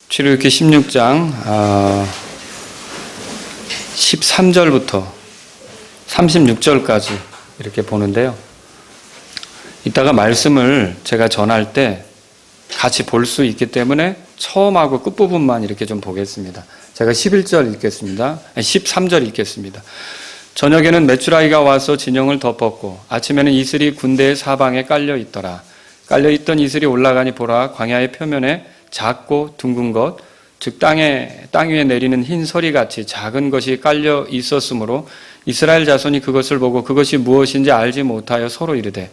출애굽기 16장 13절부터 36절까지 이렇게 보는데요. 이따가 말씀을 제가 전할 때 같이 볼 수 있기 때문에 처음하고 끝부분만 이렇게 좀 보겠습니다. 제가 11절 읽겠습니다. 13절 읽겠습니다. 저녁에는 메추라기가 와서 진영을 덮었고 아침에는 이슬이 군대의 사방에 깔려 있더라. 깔려 있던 이슬이 올라가니 보라, 광야의 표면에 작고 둥근 것, 즉 땅 위에 내리는 흰 서리같이 작은 것이 깔려 있었으므로 이스라엘 자손이 그것을 보고 그것이 무엇인지 알지 못하여 서로 이르되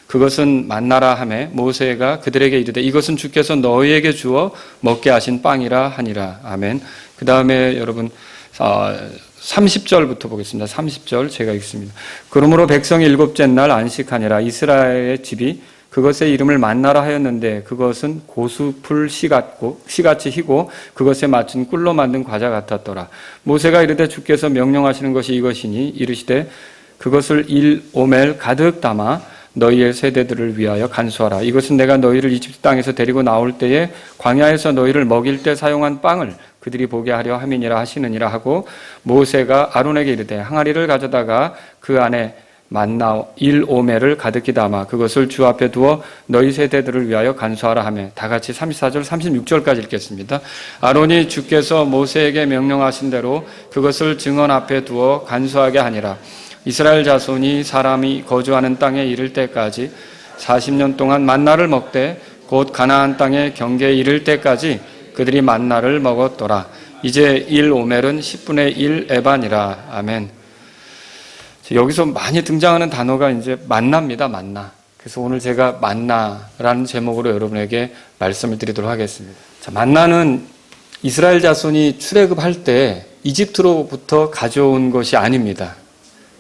그것은 만나라 하매 모세가 그들에게 이르되 이것은 주께서 너희에게 주어 먹게 하신 빵이라 하니라. 아멘. 그 다음에 여러분 30절부터 보겠습니다. 30절 제가 읽습니다. 그러므로 백성이 일곱째 날 안식하니라. 이스라엘의 집이 그것의 이름을 만나라 하였는데 그것은 고수풀 씨같이 희고 그것에 맞춘 꿀로 만든 과자 같았더라. 모세가 이르되 주께서 명령하시는 것이 이것이니 이르시되 그것을 1오멜 가득 담아 너희의 세대들을 위하여 간수하라. 이것은 내가 너희를 이집트 땅에서 데리고 나올 때에 광야에서 너희를 먹일 때 사용한 빵을 그들이 보게 하려 함이니라 하시느니라 하고 모세가 아론에게 이르되 항아리를 가져다가 그 안에 만나 1오멜을 가득히 담아 그것을 주 앞에 두어 너희 세대들을 위하여 간수하라 하며 다 같이 34절 36절까지 읽겠습니다. 아론이 주께서 모세에게 명령하신 대로 그것을 증언 앞에 두어 간수하게 하니라. 이스라엘 자손이 사람이 거주하는 땅에 이를 때까지 40년 동안 만나를 먹되 곧 가나안 땅의 경계에 이를 때까지 그들이 만나를 먹었더라. 이제 1오멜은 10분의 1 에바니라. 아멘. 여기서 많이 등장하는 단어가 이제 만나입니다. 만나. 그래서 오늘 제가 만나라는 제목으로 여러분에게 말씀을 드리도록 하겠습니다. 자, 만나는 이스라엘 자손이 출애굽할 때 이집트로부터 가져온 것이 아닙니다.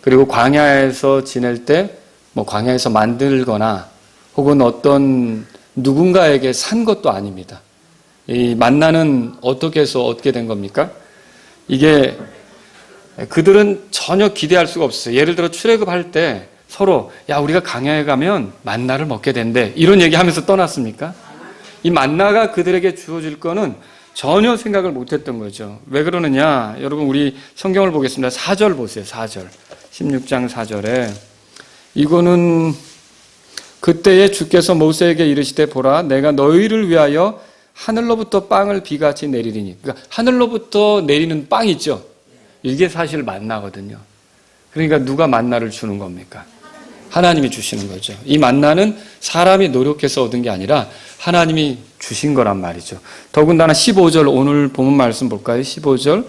그리고 광야에서 지낼 때 광야에서 만들거나 혹은 어떤 누군가에게 산 것도 아닙니다. 이 만나는 어떻게 해서 얻게 된 겁니까? 이게 그들은 전혀 기대할 수가 없어요. 예를 들어 출애굽할 때 서로 야 우리가 광야에 가면 만나를 먹게 된대 이런 얘기하면서 떠났습니까? 이 만나가 그들에게 주어질 거는 전혀 생각을 못했던 거죠. 왜 그러느냐? 여러분 우리 성경을 보겠습니다. 4절 보세요. 4절 16장 4절에 이거는 그때에 주께서 모세에게 이르시되 보라 내가 너희를 위하여 하늘로부터 빵을 비같이 내리리니 그러니까 하늘로부터 내리는 빵 있죠. 이게 사실 만나거든요. 그러니까 누가 만나를 주는 겁니까? 하나님이 주시는 거죠. 이 만나는 사람이 노력해서 얻은 게 아니라 하나님이 주신 거란 말이죠. 더군다나 15절 오늘 본문 말씀 볼까요? 15절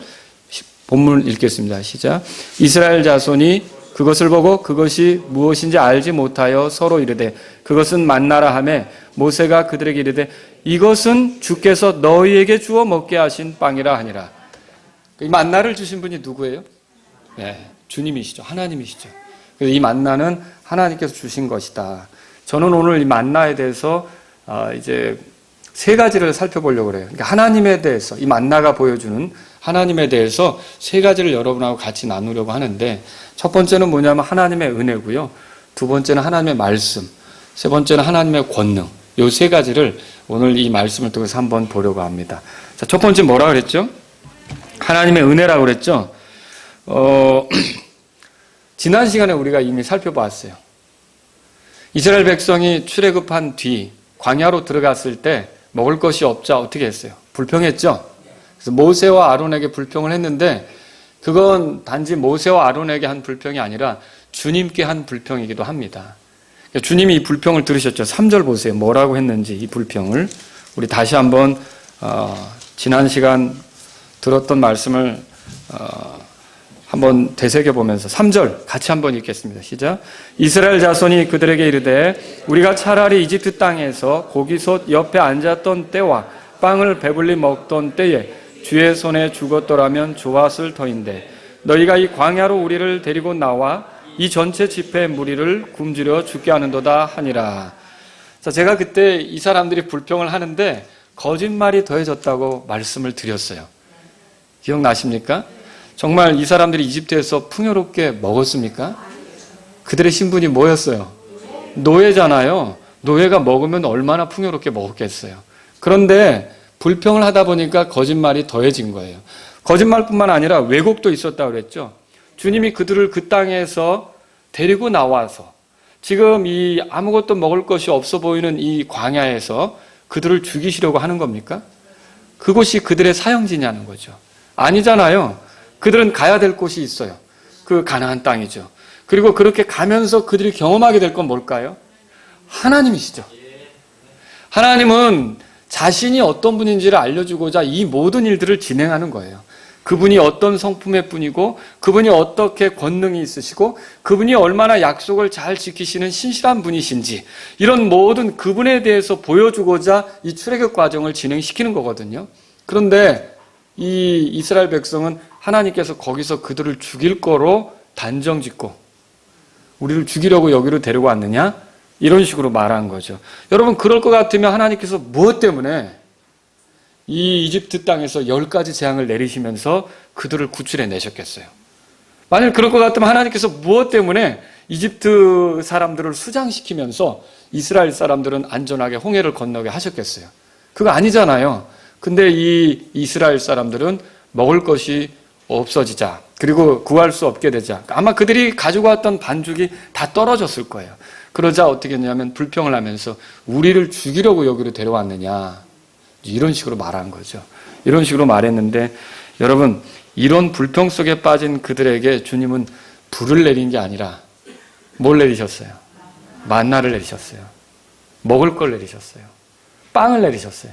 본문 읽겠습니다. 시작. 이스라엘 자손이 그것을 보고 그것이 무엇인지 알지 못하여 서로 이르되 그것은 만나라 하매 모세가 그들에게 이르되 이것은 주께서 너희에게 주어 먹게 하신 빵이라 하니라. 이 만나를 주신 분이 누구예요? 네, 주님이시죠. 하나님이시죠. 그래서 이 만나는 하나님께서 주신 것이다. 저는 오늘 이 만나에 대해서 이제 세 가지를 살펴보려고 그래요. 그러니까 하나님에 대해서 이 만나가 보여주는 하나님에 대해서 세 가지를 여러분하고 같이 나누려고 하는데 첫 번째는 뭐냐면 하나님의 은혜고요. 두 번째는 하나님의 말씀, 세 번째는 하나님의 권능. 이 세 가지를 오늘 이 말씀을 통해서 한번 보려고 합니다. 자, 첫 번째 뭐라 그랬죠? 하나님의 은혜라고 그랬죠? 지난 시간에 우리가 이미 살펴봤어요. 이스라엘 백성이 출애굽한 뒤 광야로 들어갔을 때 먹을 것이 없자 어떻게 했어요? 불평했죠? 그래서 모세와 아론에게 불평을 했는데 그건 단지 모세와 아론에게 한 불평이 아니라 주님께 한 불평이기도 합니다. 그러니까 주님이 이 불평을 들으셨죠. 3절 보세요. 뭐라고 했는지 이 불평을 우리 다시 한번 지난 시간 들었던 말씀을 한번 되새겨보면서 3절 같이 한번 읽겠습니다. 시작. 이스라엘 자손이 그들에게 이르되 우리가 차라리 이집트 땅에서 고기솥 옆에 앉았던 때와 빵을 배불리 먹던 때에 주의 손에 죽었더라면 좋았을 터인데 너희가 이 광야로 우리를 데리고 나와 이 전체 집회의 무리를 굶주려 죽게 하는도다 하니라. 자, 제가 그때 이 사람들이 불평을 하는데 거짓말이 더해졌다고 말씀을 드렸어요. 기억나십니까? 정말 이 사람들이 이집트에서 풍요롭게 먹었습니까? 그들의 신분이 뭐였어요? 노예잖아요. 노예가 먹으면 얼마나 풍요롭게 먹었겠어요. 그런데 불평을 하다 보니까 거짓말이 더해진 거예요. 거짓말뿐만 아니라 왜곡도 있었다고 그랬죠. 주님이 그들을 그 땅에서 데리고 나와서 지금 이 아무것도 먹을 것이 없어 보이는 이 광야에서 그들을 죽이시려고 하는 겁니까? 그곳이 그들의 사형지냐는 거죠. 아니잖아요. 그들은 가야 될 곳이 있어요. 그 가나안 땅이죠. 그리고 그렇게 가면서 그들이 경험하게 될 건 뭘까요? 하나님이시죠. 하나님은 자신이 어떤 분인지를 알려주고자 이 모든 일들을 진행하는 거예요. 그분이 어떤 성품의 분이고 그분이 어떻게 권능이 있으시고 그분이 얼마나 약속을 잘 지키시는 신실한 분이신지 이런 모든 그분에 대해서 보여주고자 이 출애굽 과정을 진행시키는 거거든요. 그런데 이 이스라엘 백성은 하나님께서 거기서 그들을 죽일 거로 단정짓고 우리를 죽이려고 여기로 데려왔느냐? 이런 식으로 말한 거죠. 여러분 그럴 것 같으면 하나님께서 무엇 때문에 이 이집트 땅에서 10가지 재앙을 내리시면서 그들을 구출해 내셨겠어요? 만일 그럴 것 같으면 하나님께서 무엇 때문에 이집트 사람들을 수장시키면서 이스라엘 사람들은 안전하게 홍해를 건너게 하셨겠어요? 그거 아니잖아요. 근데 이 이스라엘 사람들은 먹을 것이 없어지자 그리고 구할 수 없게 되자 아마 그들이 가지고 왔던 반죽이 다 떨어졌을 거예요. 그러자 어떻게 했냐면 불평을 하면서 우리를 죽이려고 여기로 데려왔느냐 이런 식으로 말한 거죠. 이런 식으로 말했는데 여러분 이런 불평 속에 빠진 그들에게 주님은 불을 내린 게 아니라 뭘 내리셨어요? 만나를 내리셨어요. 먹을 걸 내리셨어요. 빵을 내리셨어요.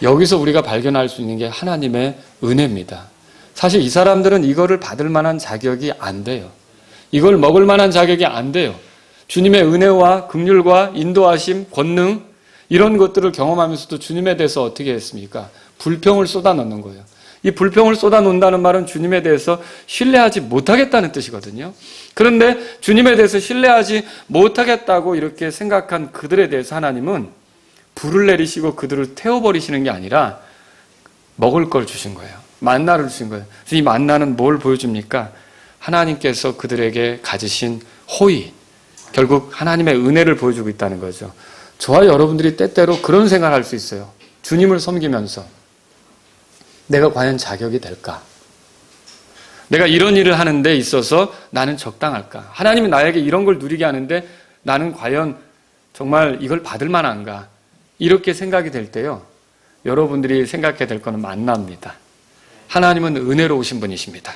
여기서 우리가 발견할 수 있는 게 하나님의 은혜입니다. 사실 이 사람들은 이거를 받을 만한 자격이 안 돼요. 이걸 먹을 만한 자격이 안 돼요. 주님의 은혜와 긍휼과 인도하심, 권능 이런 것들을 경험하면서도 주님에 대해서 어떻게 했습니까? 불평을 쏟아넣는 거예요. 이 불평을 쏟아놓는다는 말은 주님에 대해서 신뢰하지 못하겠다는 뜻이거든요. 그런데 주님에 대해서 신뢰하지 못하겠다고 이렇게 생각한 그들에 대해서 하나님은 불을 내리시고 그들을 태워버리시는 게 아니라 먹을 걸 주신 거예요. 만나를 주신 거예요. 그래서 이 만나는 뭘 보여줍니까? 하나님께서 그들에게 가지신 호의, 결국 하나님의 은혜를 보여주고 있다는 거죠. 저와 여러분들이 때때로 그런 생각을 할 수 있어요. 주님을 섬기면서 내가 과연 자격이 될까? 내가 이런 일을 하는 데 있어서 나는 적당할까? 하나님이 나에게 이런 걸 누리게 하는데 나는 과연 정말 이걸 받을 만한가? 이렇게 생각이 될 때요. 여러분들이 생각해야 될 거는 만납니다. 하나님은 은혜로우신 분이십니다.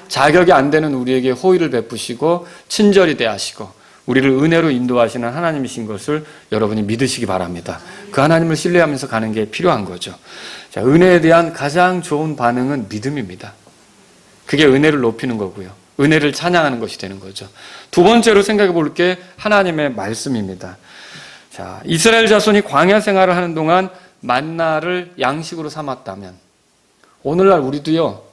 자격이 안 되는 우리에게 호의를 베푸시고 친절히 대하시고 우리를 은혜로 인도하시는 하나님이신 것을 여러분이 믿으시기 바랍니다. 그 하나님을 신뢰하면서 가는 게 필요한 거죠. 자, 은혜에 대한 가장 좋은 반응은 믿음입니다. 그게 은혜를 높이는 거고요. 은혜를 찬양하는 것이 되는 거죠. 두 번째로 생각해 볼 게 하나님의 말씀입니다. 자, 이스라엘 자손이 광야 생활을 하는 동안 만나를 양식으로 삼았다면 오늘날 우리도요.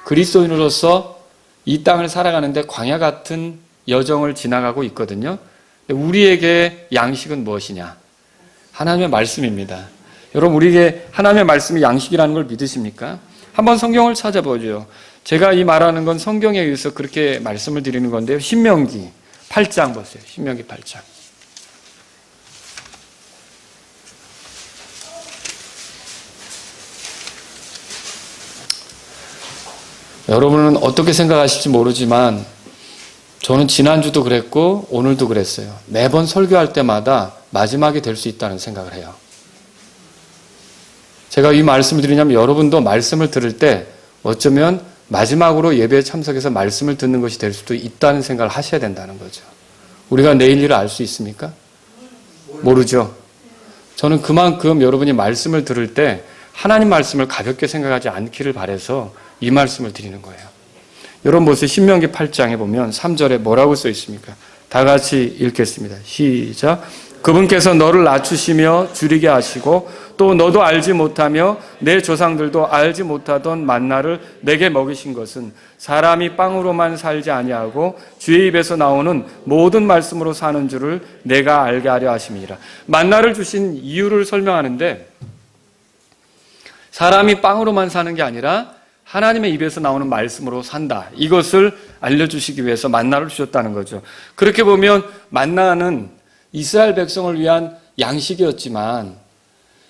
그리스도인으로서 이 땅을 살아가는데 광야 같은 여정을 지나가고 있거든요. 우리에게 양식은 무엇이냐? 하나님의 말씀입니다. 여러분 우리에게 하나님의 말씀이 양식이라는 걸 믿으십니까? 한번 성경을 찾아보죠. 제가 이 말하는 건 성경에 의해서 그렇게 말씀을 드리는 건데요. 신명기 8장 보세요. 신명기 8장. 여러분은 어떻게 생각하실지 모르지만 저는 지난주도 그랬고 오늘도 그랬어요. 매번 설교할 때마다 마지막이 될 수 있다는 생각을 해요. 제가 이 말씀을 드리냐면 여러분도 말씀을 들을 때 어쩌면 마지막으로 예배에 참석해서 말씀을 듣는 것이 될 수도 있다는 생각을 하셔야 된다는 거죠. 우리가 내일 일을 알 수 있습니까? 모르죠. 저는 그만큼 여러분이 말씀을 들을 때 하나님 말씀을 가볍게 생각하지 않기를 바라서 이 말씀을 드리는 거예요. 여러분 보세요. 신명기 8장에 보면 3절에 뭐라고 써 있습니까? 다 같이 읽겠습니다. 시작. 그분께서 너를 낮추시며 줄이게 하시고 또 너도 알지 못하며 내 조상들도 알지 못하던 만나를 내게 먹이신 것은 사람이 빵으로만 살지 아니하고 주의 입에서 나오는 모든 말씀으로 사는 줄을 내가 알게 하려 하심이라. 만나를 주신 이유를 설명하는데 사람이 빵으로만 사는 게 아니라 하나님의 입에서 나오는 말씀으로 산다. 이것을 알려주시기 위해서 만나를 주셨다는 거죠. 그렇게 보면 만나는 이스라엘 백성을 위한 양식이었지만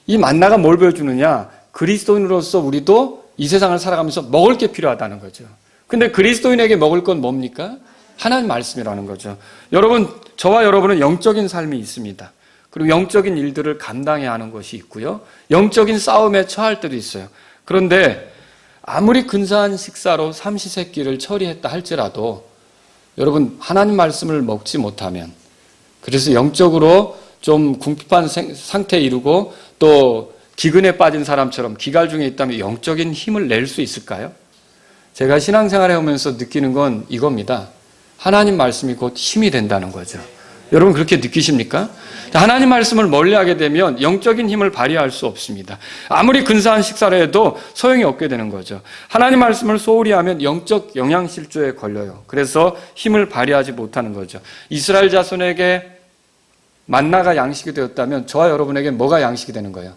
이 만나가 뭘 보여주느냐? 그리스도인으로서 우리도 이 세상을 살아가면서 먹을 게 필요하다는 거죠. 근데 그리스도인에게 먹을 건 뭡니까? 하나님 말씀이라는 거죠. 여러분, 저와 여러분은 영적인 삶이 있습니다. 그리고 영적인 일들을 감당해야 하는 것이 있고요. 영적인 싸움에 처할 때도 있어요. 그런데 아무리 근사한 식사로 삼시세끼를 처리했다 할지라도 여러분, 하나님 말씀을 먹지 못하면, 그래서 영적으로 좀 궁핍한 상태에 이르고 또 기근에 빠진 사람처럼 기갈 중에 있다면 영적인 힘을 낼 수 있을까요? 제가 신앙생활을 하면서 느끼는 건 이겁니다. 하나님 말씀이 곧 힘이 된다는 거죠. 여러분 그렇게 느끼십니까? 하나님 말씀을 멀리하게 되면 영적인 힘을 발휘할 수 없습니다. 아무리 근사한 식사를 해도 소용이 없게 되는 거죠. 하나님 말씀을 소홀히 하면 영적 영양실조에 걸려요. 그래서 힘을 발휘하지 못하는 거죠. 이스라엘 자손에게 만나가 양식이 되었다면 저와 여러분에게 뭐가 양식이 되는 거예요?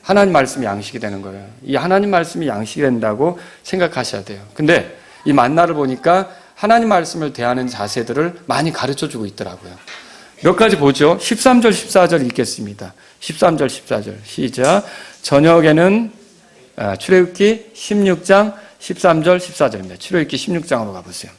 하나님 말씀이 양식이 되는 거예요. 이 하나님 말씀이 양식이 된다고 생각하셔야 돼요. 근데 이 만나를 보니까 하나님 말씀을 대하는 자세들을 많이 가르쳐주고 있더라고요. 몇 가지 보죠. 13절, 14절 읽겠습니다. 13절, 14절 시작. 저녁에는 출애굽기 16장 13절, 14절입니다. 출애굽기 16장으로 가보세요.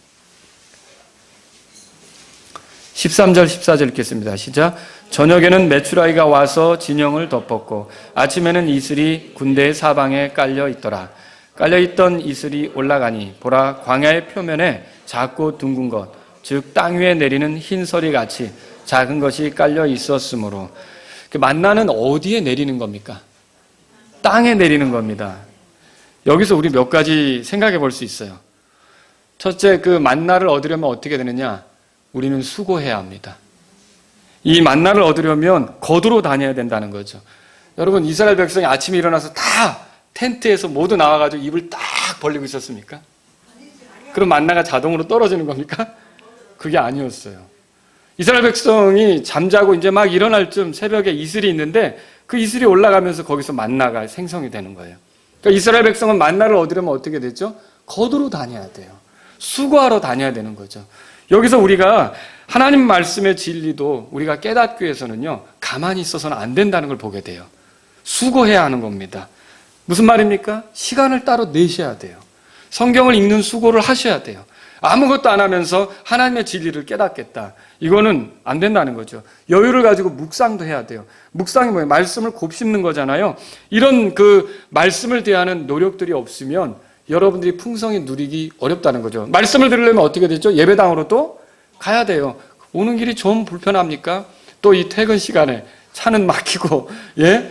13절, 14절 읽겠습니다. 시작. 저녁에는 메추라기가 와서 진영을 덮었고 아침에는 이슬이 군대의 사방에 깔려 있더라. 깔려있던 이슬이 올라가니 보라 광야의 표면에 작고 둥근 것, 즉 땅 위에 내리는 흰설이 같이 작은 것이 깔려 있었으므로 만나는 어디에 내리는 겁니까? 땅에 내리는 겁니다. 여기서 우리 몇 가지 생각해 볼 수 있어요. 첫째, 그 만나를 얻으려면 어떻게 되느냐? 우리는 수고해야 합니다. 이 만나를 얻으려면 거두러 다녀야 된다는 거죠. 여러분, 이스라엘 백성이 아침에 일어나서 다 텐트에서 모두 나와가지고 입을 딱 벌리고 있었습니까? 그럼 만나가 자동으로 떨어지는 겁니까? 그게 아니었어요. 이스라엘 백성이 잠자고 이제 막 일어날 쯤 새벽에 이슬이 있는데 그 이슬이 올라가면서 거기서 만나가 생성이 되는 거예요. 그러니까 이스라엘 백성은 만나를 얻으려면 어떻게 되죠? 거두러 다녀야 돼요. 수고하러 다녀야 되는 거죠. 여기서 우리가 하나님 말씀의 진리도 우리가 깨닫기 위해서는요, 가만히 있어서는 안 된다는 걸 보게 돼요. 수고해야 하는 겁니다. 무슨 말입니까? 시간을 따로 내셔야 돼요. 성경을 읽는 수고를 하셔야 돼요. 아무것도 안 하면서 하나님의 진리를 깨닫겠다. 이거는 안 된다는 거죠. 여유를 가지고 묵상도 해야 돼요. 묵상이 뭐예요? 말씀을 곱씹는 거잖아요. 이런 그 말씀을 대하는 노력들이 없으면 여러분들이 풍성히 누리기 어렵다는 거죠. 말씀을 들으려면 어떻게 되죠? 예배당으로 또 가야 돼요. 오는 길이 좀 불편합니까? 또 이 퇴근 시간에 차는 막히고, 예?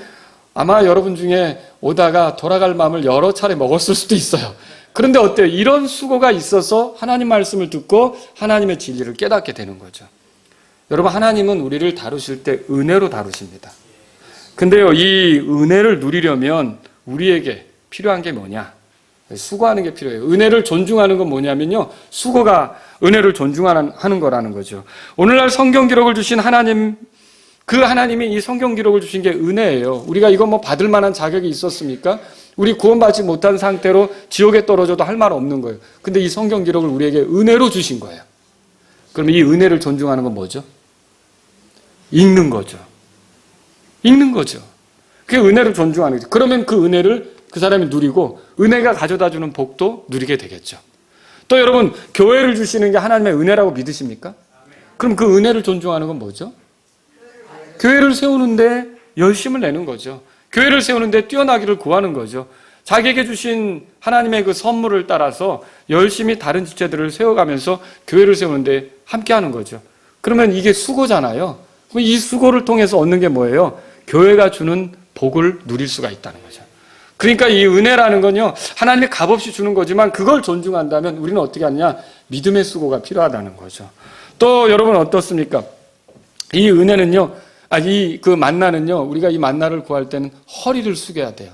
아마 여러분 중에 오다가 돌아갈 마음을 여러 차례 먹었을 수도 있어요. 그런데 어때요? 이런 수고가 있어서 하나님 말씀을 듣고 하나님의 진리를 깨닫게 되는 거죠. 여러분, 하나님은 우리를 다루실 때 은혜로 다루십니다. 근데요, 이 은혜를 누리려면 우리에게 필요한 게 뭐냐? 수고하는 게 필요해요. 은혜를 존중하는 건 뭐냐면요, 수고가 은혜를 존중하는 거라는 거죠. 오늘날 성경 기록을 주신 하나님, 그 하나님이 이 성경 기록을 주신 게 은혜예요. 우리가 이거 뭐 받을 만한 자격이 있었습니까? 우리 구원받지 못한 상태로 지옥에 떨어져도 할 말 없는 거예요. 근데 이 성경 기록을 우리에게 은혜로 주신 거예요. 그럼 이 은혜를 존중하는 건 뭐죠? 읽는 거죠. 읽는 거죠. 그게 은혜를 존중하는 거죠. 그러면 그 은혜를 그 사람이 누리고 은혜가 가져다주는 복도 누리게 되겠죠. 또 여러분, 교회를 주시는 게 하나님의 은혜라고 믿으십니까? 그럼 그 은혜를 존중하는 건 뭐죠? 교회를 세우는데 열심을 내는 거죠. 교회를 세우는데 뛰어나기를 구하는 거죠. 자기에게 주신 하나님의 그 선물을 따라서 열심히 다른 지체들을 세워가면서 교회를 세우는데 함께하는 거죠. 그러면 이게 수고잖아요. 이 수고를 통해서 얻는 게 뭐예요? 교회가 주는 복을 누릴 수가 있다는 거죠. 그러니까 이 은혜라는 건요, 하나님이 값없이 주는 거지만 그걸 존중한다면 우리는 어떻게 하느냐? 믿음의 수고가 필요하다는 거죠. 또 여러분 어떻습니까? 이 은혜는요, 그 만나는요, 우리가 이 만나를 구할 때는 허리를 숙여야 돼요.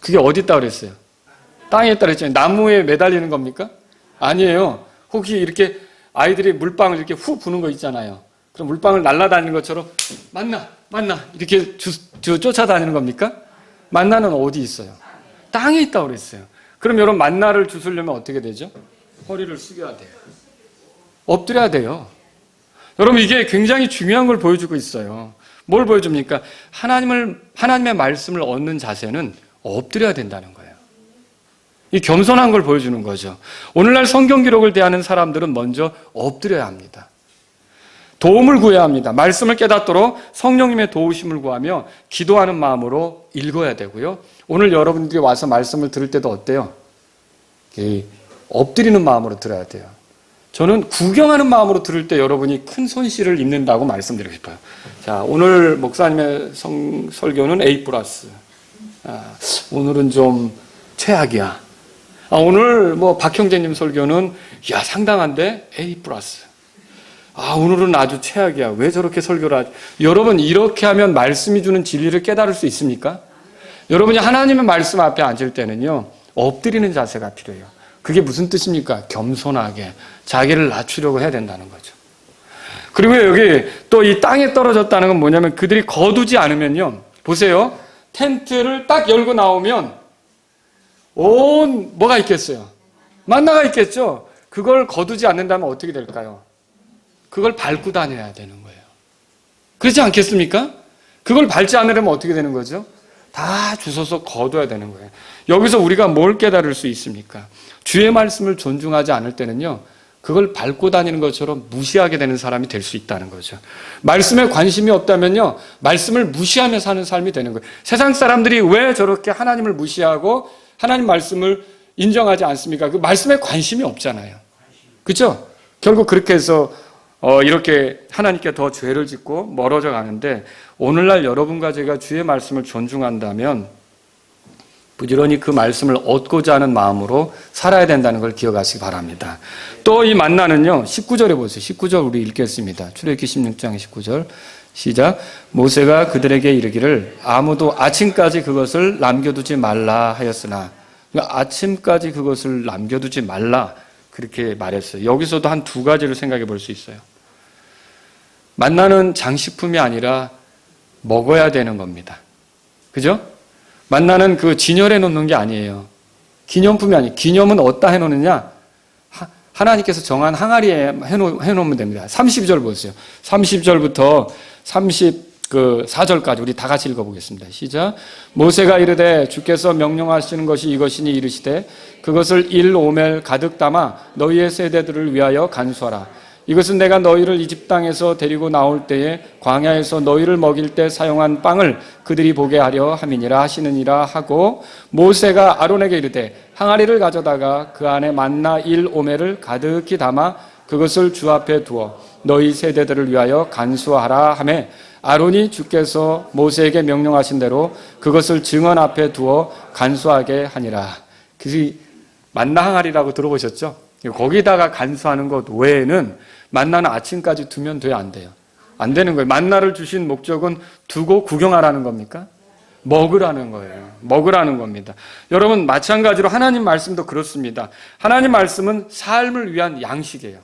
그게 어디 있다 그랬어요? 땅에 있다 그랬잖아요. 나무에 매달리는 겁니까? 아니에요. 혹시 이렇게 아이들이 물방울 이렇게 후 부는 거 있잖아요. 그럼 물방울 날아다니는 것처럼 만나 이렇게 쫓아다니는 겁니까? 만나는 어디 있어요? 땅에 있다고 그랬어요. 그럼 여러분, 만나를 주스려면 어떻게 되죠? 허리를 숙여야 돼요. 엎드려야 돼요. 여러분, 이게 굉장히 중요한 걸 보여주고 있어요. 뭘 보여줍니까? 하나님의 말씀을 얻는 자세는 엎드려야 된다는 거예요. 이 겸손한 걸 보여주는 거죠. 오늘날 성경 기록을 대하는 사람들은 먼저 엎드려야 합니다. 도움을 구해야 합니다. 말씀을 깨닫도록 성령님의 도우심을 구하며 기도하는 마음으로 읽어야 되고요. 오늘 여러분들이 와서 말씀을 들을 때도 어때요? 엎드리는 마음으로 들어야 돼요. 저는 구경하는 마음으로 들을 때 여러분이 큰 손실을 입는다고 말씀드리고 싶어요. 자, 오늘 목사님의 설교는 A+. 오늘은 좀 최악이야. 오늘 박형재님 설교는 상당한데 A+. 오늘은 아주 최악이야. 왜 저렇게 설교를 하지? 여러분, 이렇게 하면 말씀이 주는 진리를 깨달을 수 있습니까? 여러분이 하나님의 말씀 앞에 앉을 때는요, 엎드리는 자세가 필요해요. 그게 무슨 뜻입니까? 겸손하게 자기를 낮추려고 해야 된다는 거죠. 그리고 여기 또 이 땅에 떨어졌다는 건 뭐냐면 그들이 거두지 않으면요, 보세요. 텐트를 딱 열고 나오면 뭐가 있겠어요? 만나가 있겠죠? 그걸 거두지 않는다면 어떻게 될까요? 그걸 밟고 다녀야 되는 거예요. 그렇지 않겠습니까? 그걸 밟지 않으려면 어떻게 되는 거죠? 다 주워서 거둬야 되는 거예요. 여기서 우리가 뭘 깨달을 수 있습니까? 주의 말씀을 존중하지 않을 때는요, 그걸 밟고 다니는 것처럼 무시하게 되는 사람이 될 수 있다는 거죠. 말씀에 관심이 없다면요, 말씀을 무시하며 사는 삶이 되는 거예요. 세상 사람들이 왜 저렇게 하나님을 무시하고 하나님 말씀을 인정하지 않습니까? 그 말씀에 관심이 없잖아요. 그렇죠? 결국 그렇게 해서 이렇게 하나님께 더 죄를 짓고 멀어져 가는데, 오늘날 여러분과 제가 주의 말씀을 존중한다면 부지런히 그 말씀을 얻고자 하는 마음으로 살아야 된다는 걸 기억하시기 바랍니다. 또 이 만나는요, 19절에 보세요. 19절 우리 읽겠습니다. 출애굽기 16장 19절 시작. 모세가 그들에게 이르기를 아무도 아침까지 그것을 남겨두지 말라 하였으나, 그러니까 아침까지 그것을 남겨두지 말라 그렇게 말했어요. 여기서도 한 두 가지를 생각해 볼 수 있어요. 만나는 장식품이 아니라 먹어야 되는 겁니다. 그죠? 만나는 그 진열해 놓는 게 아니에요. 기념품이 아니에요. 기념은 어디다 해 놓느냐? 하나님께서 정한 항아리에 해 놓으면 됩니다. 30절 보세요. 30절부터 34절까지 우리 다 같이 읽어보겠습니다. 시작. 모세가 이르되 주께서 명령하시는 것이 이것이니 이르시되 그것을 1오멜 가득 담아 너희의 세대들을 위하여 간수하라. 이것은 내가 너희를 이집 땅에서 데리고 나올 때에 광야에서 너희를 먹일 때 사용한 빵을 그들이 보게 하려 함이니라 하시느니라 하고, 모세가 아론에게 이르되 항아리를 가져다가 그 안에 만나 1오멜을 가득히 담아 그것을 주 앞에 두어 너희 세대들을 위하여 간수하라 하매, 아론이 주께서 모세에게 명령하신 대로 그것을 증언 앞에 두어 간수하게 하니라. 그래서 만나 항아리라고 들어보셨죠? 거기다가 간수하는 것 외에는 만나는 아침까지 두면 돼요, 안 돼요? 안 되는 거예요. 만나를 주신 목적은 두고 구경하라는 겁니까? 먹으라는 거예요. 먹으라는 겁니다. 여러분, 마찬가지로 하나님 말씀도 그렇습니다. 하나님 말씀은 삶을 위한 양식이에요.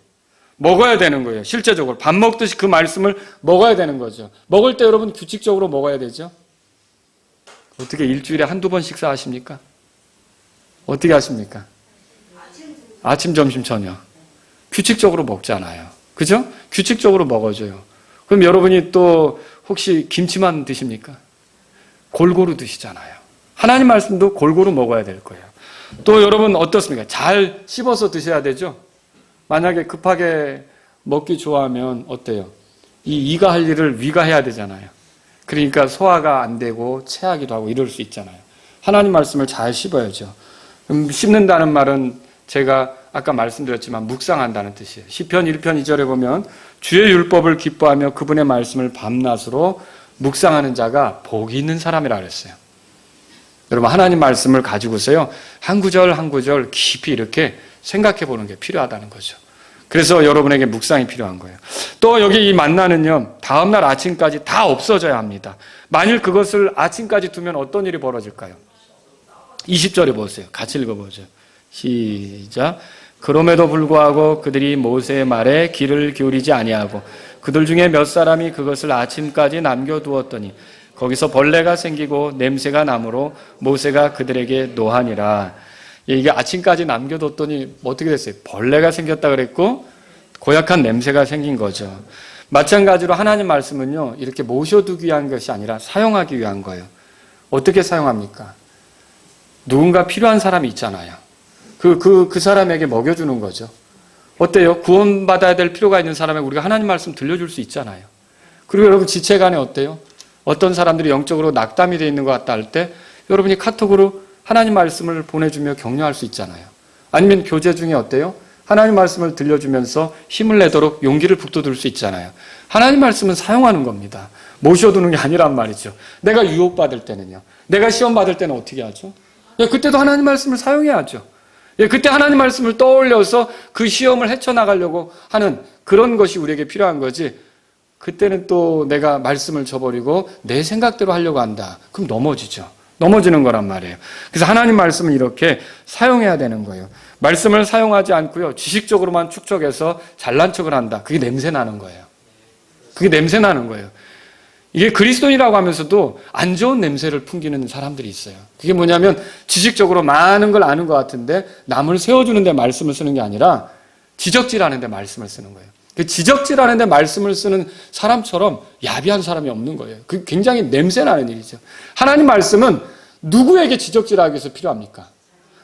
먹어야 되는 거예요. 실제적으로 밥 먹듯이 그 말씀을 먹어야 되는 거죠. 먹을 때 여러분 규칙적으로 먹어야 되죠. 어떻게 일주일에 한두 번 식사하십니까? 어떻게 하십니까? 아침, 점심, 저녁. 규칙적으로 먹잖아요. 그죠? 규칙적으로 먹어줘요. 그럼 여러분이 또 혹시 김치만 드십니까? 골고루 드시잖아요. 하나님 말씀도 골고루 먹어야 될 거예요. 또 여러분 어떻습니까? 잘 씹어서 드셔야 되죠? 만약에 급하게 먹기 좋아하면 어때요? 이 이가 할 일을 위가 해야 되잖아요. 그러니까 소화가 안 되고 체하기도 하고 이럴 수 있잖아요. 하나님 말씀을 잘 씹어야죠. 씹는다는 말은 제가 아까 말씀드렸지만 묵상한다는 뜻이에요. 시편 1편 2절에 보면 주의 율법을 기뻐하며 그분의 말씀을 밤낮으로 묵상하는 자가 복이 있는 사람이라 그랬어요. 여러분, 하나님 말씀을 가지고서요, 한 구절 한 구절 깊이 이렇게 생각해 보는 게 필요하다는 거죠. 그래서 여러분에게 묵상이 필요한 거예요. 또 여기 이 만나는요, 다음날 아침까지 다 없어져야 합니다. 만일 그것을 아침까지 두면 어떤 일이 벌어질까요? 20절에 보세요. 같이 읽어보죠. 시작. 그럼에도 불구하고 그들이 모세의 말에 귀를 기울이지 아니하고 그들 중에 몇 사람이 그것을 아침까지 남겨두었더니 거기서 벌레가 생기고 냄새가 나므로 모세가 그들에게 노하니라. 이게 아침까지 남겨뒀더니 어떻게 됐어요? 벌레가 생겼다 그랬고 고약한 냄새가 생긴 거죠. 마찬가지로 하나님 말씀은요, 이렇게 모셔두기 위한 것이 아니라 사용하기 위한 거예요. 어떻게 사용합니까? 누군가 필요한 사람이 있잖아요. 그 사람에게 먹여주는 거죠. 어때요? 구원받아야 될 필요가 있는 사람에게 우리가 하나님 말씀 들려줄 수 있잖아요. 그리고 여러분 지체간에 어때요? 어떤 사람들이 영적으로 낙담이 되어 있는 것 같다 할 때 여러분이 카톡으로 하나님 말씀을 보내주며 격려할 수 있잖아요. 아니면 교제 중에 어때요? 하나님 말씀을 들려주면서 힘을 내도록 용기를 북돋을 수 있잖아요. 하나님 말씀은 사용하는 겁니다. 모셔두는 게 아니란 말이죠. 내가 유혹받을 때는요. 내가 시험 받을 때는 어떻게 하죠? 그때도 하나님 말씀을 사용해야죠. 그때 하나님 말씀을 떠올려서 그 시험을 헤쳐나가려고 하는 그런 것이 우리에게 필요한 거지. 그때는 또 내가 말씀을 저버리고 내 생각대로 하려고 한다. 그럼 넘어지죠. 넘어지는 거란 말이에요. 그래서 하나님 말씀을 이렇게 사용해야 되는 거예요. 말씀을 사용하지 않고요. 지식적으로만 축적해서 잘난 척을 한다. 그게 냄새 나는 거예요. 그게 냄새 나는 거예요. 이게 그리스도인이라고 하면서도 안 좋은 냄새를 풍기는 사람들이 있어요. 그게 뭐냐면 지식적으로 많은 걸 아는 것 같은데 남을 세워주는 데 말씀을 쓰는 게 아니라 지적질하는 데 말씀을 쓰는 거예요. 지적질하는 데 말씀을 쓰는 사람처럼 야비한 사람이 없는 거예요. 그 굉장히 냄새나는 일이죠. 하나님 말씀은 누구에게 지적질하기 위해서 필요합니까?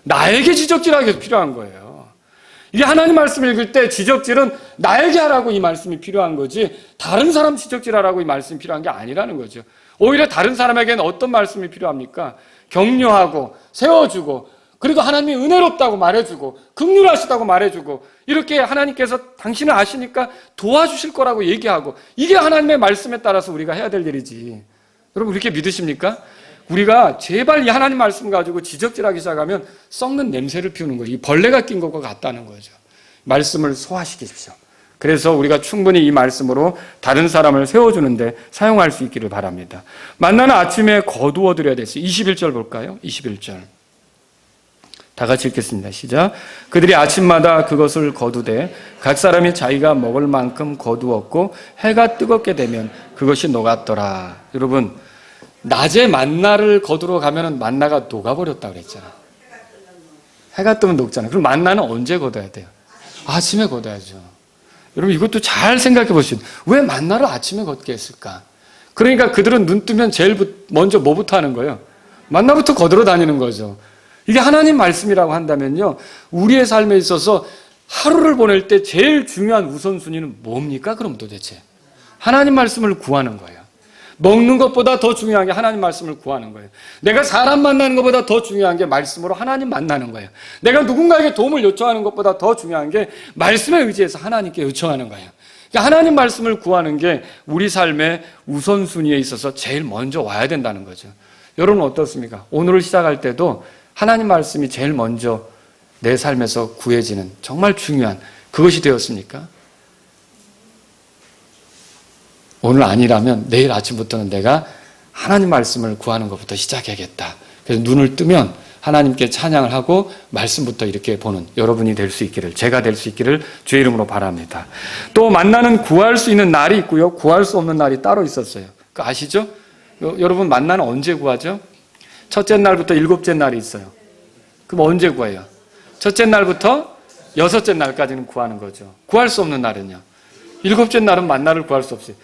나에게 지적질하기 위해서 필요한 거예요. 이게 하나님 말씀을 읽을 때 지적질은 나에게 하라고 이 말씀이 필요한 거지 다른 사람 지적질하라고 이 말씀이 필요한 게 아니라는 거죠. 오히려 다른 사람에게는 어떤 말씀이 필요합니까? 격려하고 세워주고 그리고 하나님이 은혜롭다고 말해주고 긍휼하시다고 말해주고 이렇게 하나님께서 당신을 아시니까 도와주실 거라고 얘기하고 이게 하나님의 말씀에 따라서 우리가 해야 될 일이지. 여러분 이렇게 믿으십니까? 우리가 제발 이 하나님 말씀 가지고 지적질하기 시작하면 썩는 냄새를 피우는 거예요. 이 벌레가 낀 것과 같다는 거죠. 말씀을 소화시키십시오. 그래서 우리가 충분히 이 말씀으로 다른 사람을 세워주는데 사용할 수 있기를 바랍니다. 만나는 아침에 거두어 드려야 됐어요. 21절 볼까요? 21절. 다 같이 읽겠습니다. 시작. 그들이 아침마다 그것을 거두되 각 사람이 자기가 먹을 만큼 거두었고 해가 뜨겁게 되면 그것이 녹았더라. 여러분 낮에 만나를 거두러 가면 만나가 녹아버렸다고 그랬잖아요. 해가 뜨면 녹잖아요. 그럼 만나는 언제 거둬야 돼요? 아침에 거둬야죠. 여러분 이것도 잘 생각해 보시죠. 왜 만나를 아침에 걷게 했을까? 그러니까 그들은 눈 뜨면 제일 먼저 뭐부터 하는 거예요? 만나부터 거두러 다니는 거죠. 이게 하나님 말씀이라고 한다면요. 우리의 삶에 있어서 하루를 보낼 때 제일 중요한 우선순위는 뭡니까? 그럼 도대체 하나님 말씀을 구하는 거예요. 먹는 것보다 더 중요한 게 하나님 말씀을 구하는 거예요. 내가 사람 만나는 것보다 더 중요한 게 말씀으로 하나님 만나는 거예요. 내가 누군가에게 도움을 요청하는 것보다 더 중요한 게 말씀에 의지해서 하나님께 요청하는 거예요. 그러니까 하나님 말씀을 구하는 게 우리 삶의 우선순위에 있어서 제일 먼저 와야 된다는 거죠. 여러분 어떻습니까? 오늘을 시작할 때도 하나님 말씀이 제일 먼저 내 삶에서 구해지는 정말 중요한 그것이 되었습니까? 오늘 아니라면 내일 아침부터는 내가 하나님 말씀을 구하는 것부터 시작해야겠다. 그래서 눈을 뜨면 하나님께 찬양을 하고 말씀부터 이렇게 보는 여러분이 될 수 있기를, 제가 될 수 있기를 주의 이름으로 바랍니다. 또 만나는 구할 수 있는 날이 있고요. 구할 수 없는 날이 따로 있었어요. 그거 아시죠? 여러분 만나는 언제 구하죠? 첫째 날부터 일곱째 날이 있어요. 그럼 언제 구해요? 첫째 날부터 여섯째 날까지는 구하는 거죠. 구할 수 없는 날은요? 일곱째 날은 만나를 구할 수 없어요.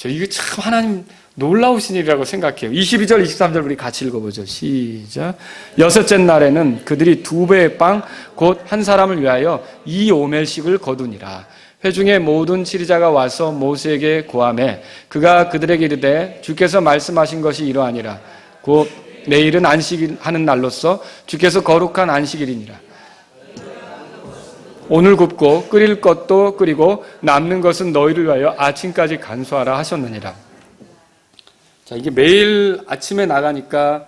이게 참 하나님 놀라우신 일이라고 생각해요. 22절, 23절 우리 같이 읽어보죠. 시작. 여섯째 날에는 그들이 2배의 빵, 곧 한 사람을 위하여 2오멜씩을 거두니라. 회중의 모든 치리자가 와서 모세에게 고하매 그가 그들에게 이르되 주께서 말씀하신 것이 이러하니라. 곧 내일은 안식하는 날로서 주께서 거룩한 안식일이니라. 오늘 굽고 끓일 것도 끓이고 남는 것은 너희를 위하여 아침까지 간수하라 하셨느니라. 자, 이게 매일 아침에 나가니까